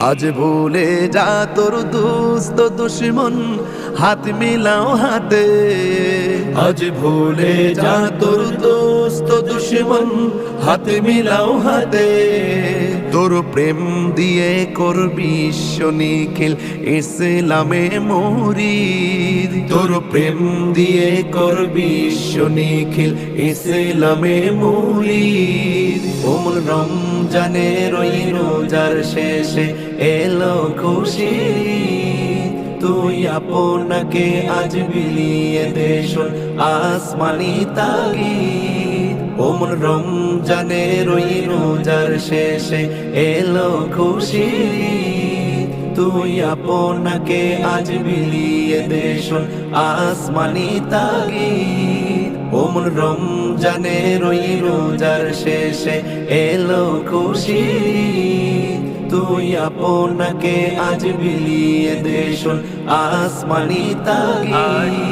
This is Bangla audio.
আজ ভুলে যা তোর দোস্ত দুশ্মন, হাত মিলাও হাতে। আজ ভুলে যা তোর দোস্ত দুশ্মন, হাত মিলাও হাতে। তোর প্রেম দিয়ে করবি বিশ্ব নিখিল ইসলামে মুরিদ। তোর প্রেম দিয়ে করবি বিশ্ব নিখিল ইসলামে মুরিদ। ওমন রমজানের ওই রোজার শেষে এলো খুশি, তুই আপনাকে আজ বিলিয়ে দে শোন আসমানি তাগিদ। ওমন রমজানের ওই রোজার শেষে এলো খুশি, তুই আপনাকে আজ বিলিয়ে দে শোন আসমানি তাগিদ। ওমন রমজানের ওই রোজার শেষে এলো খুশি, তুই আপনাকে আজ বিলিয়ে দে শোন আসমানি তাগিদ।